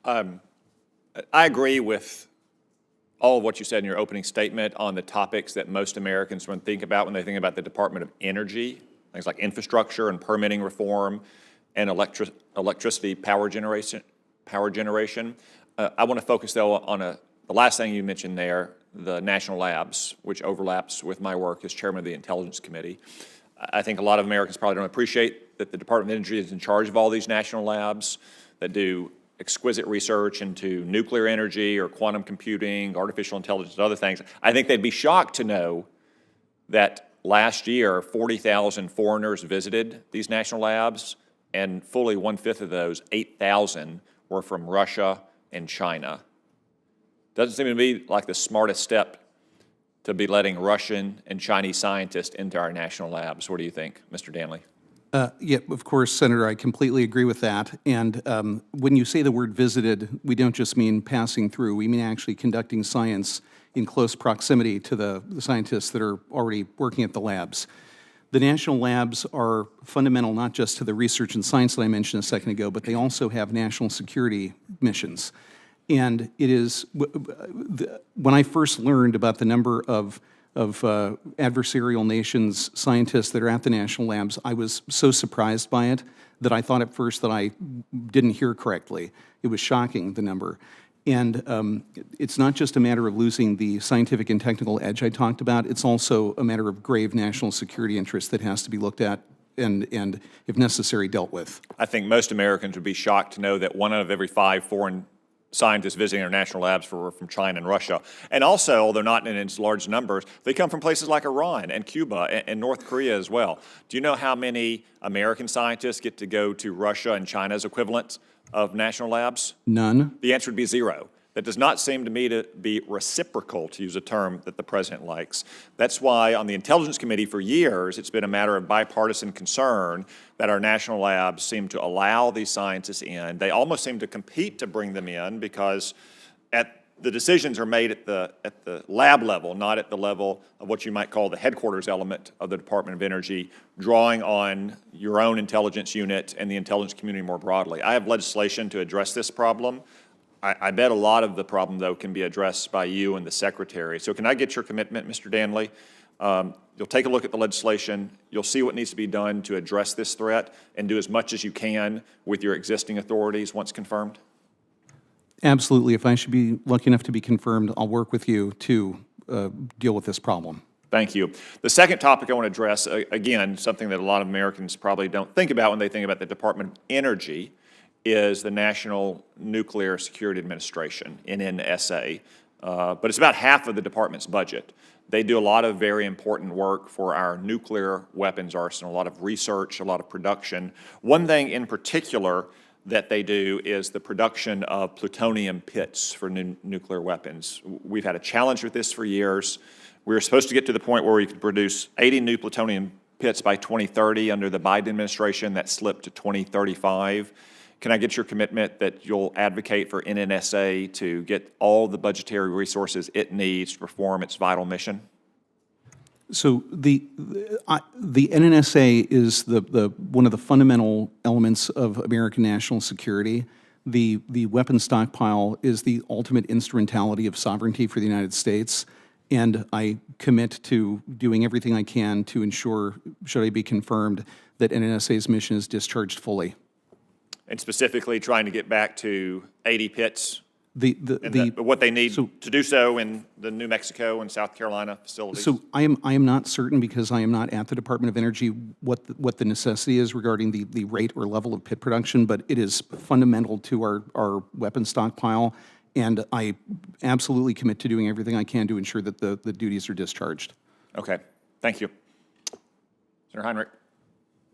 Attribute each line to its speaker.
Speaker 1: I agree with all of what you said in your opening statement on the topics that most Americans think about when they think about the Department of Energy, things like infrastructure and permitting reform and electricity power generation. I want to focus, though, on the last thing you mentioned there, the national labs, which overlaps with my work as chairman of the Intelligence Committee. I think a lot of Americans probably don't appreciate that the Department of Energy is in charge of all these national labs that do exquisite research into nuclear energy or quantum computing, artificial intelligence, and other things. I think they'd be shocked to know that last year 40,000 foreigners visited these national labs, and fully 1/5 of those, 8,000, were from Russia and China. Doesn't seem to me like the smartest step to be letting Russian and Chinese scientists into our national labs. What do you think, Mr. Danley?
Speaker 2: Yeah, of course, Senator, I completely agree with that. And when you say the word visited, we don't just mean passing through. We mean actually conducting science in close proximity to the scientists that are already working at the labs. The national labs are fundamental not just to the research and science that I mentioned a second ago, but they also have national security missions. And it is, when I first learned about the number of adversarial nations scientists that are at the national labs, I was so surprised by it that I thought at first that I didn't hear correctly. It was shocking, the number. And it's not just a matter of losing the scientific and technical edge I talked about, it's also a matter of grave national security interest that has to be looked at and if necessary, dealt with.
Speaker 1: I think most Americans would be shocked to know that 1 out of every 5 foreign scientists visiting our national labs were from China and Russia. And also, although not in its large numbers, they come from places like Iran and Cuba and North Korea as well. Do you know how many American scientists get to go to Russia and China's equivalents of national labs?
Speaker 2: None.
Speaker 1: The answer would be 0. That does not seem to me to be reciprocal, to use a term that the president likes. That's why on the Intelligence Committee for years, it's been a matter of bipartisan concern that our national labs seem to allow these scientists in. They almost seem to compete to bring them in because the decisions are made at the lab level, not at the level of what you might call the headquarters element of the Department of Energy, drawing on your own intelligence unit and the intelligence community more broadly. I have legislation to address this problem. I bet a lot of the problem, though, can be addressed by you and the Secretary. So can I get your commitment, Mr. Danley? You'll take a look at the legislation. You'll see what needs to be done to address this threat and do as much as you can with your existing authorities once confirmed?
Speaker 2: Absolutely. If I should be lucky enough to be confirmed, I'll work with you to deal with this problem.
Speaker 1: Thank you. The second topic I want to address, again, something that a lot of Americans probably don't think about when they think about the Department of Energy, is the National Nuclear Security Administration, NNSA. But it's about half of the department's budget. They do a lot of very important work for our nuclear weapons arsenal, a lot of research, a lot of production. One thing in particular that they do is the production of plutonium pits for nuclear weapons. We've had a challenge with this for years. We were supposed to get to the point where we could produce 80 new plutonium pits by 2030 under the Biden administration. That slipped to 2035. Can I get your commitment that you'll advocate for NNSA to get all the budgetary resources it needs to perform its vital mission?
Speaker 2: So the NNSA is one of the fundamental elements of American national security. The weapon stockpile is the ultimate instrumentality of sovereignty for the United States, and I commit to doing everything I can to ensure, should I be confirmed, that NNSA's mission is discharged fully.
Speaker 1: And specifically trying to get back to 80 pits, what they need to do so in the New Mexico and South Carolina facilities? So
Speaker 2: I am not certain, because I am not at the Department of Energy, what the necessity is regarding the rate or level of pit production, but it is fundamental to our weapons stockpile, and I absolutely commit to doing everything I can to ensure that the duties are discharged.
Speaker 1: Okay. Thank you. Senator Heinrich.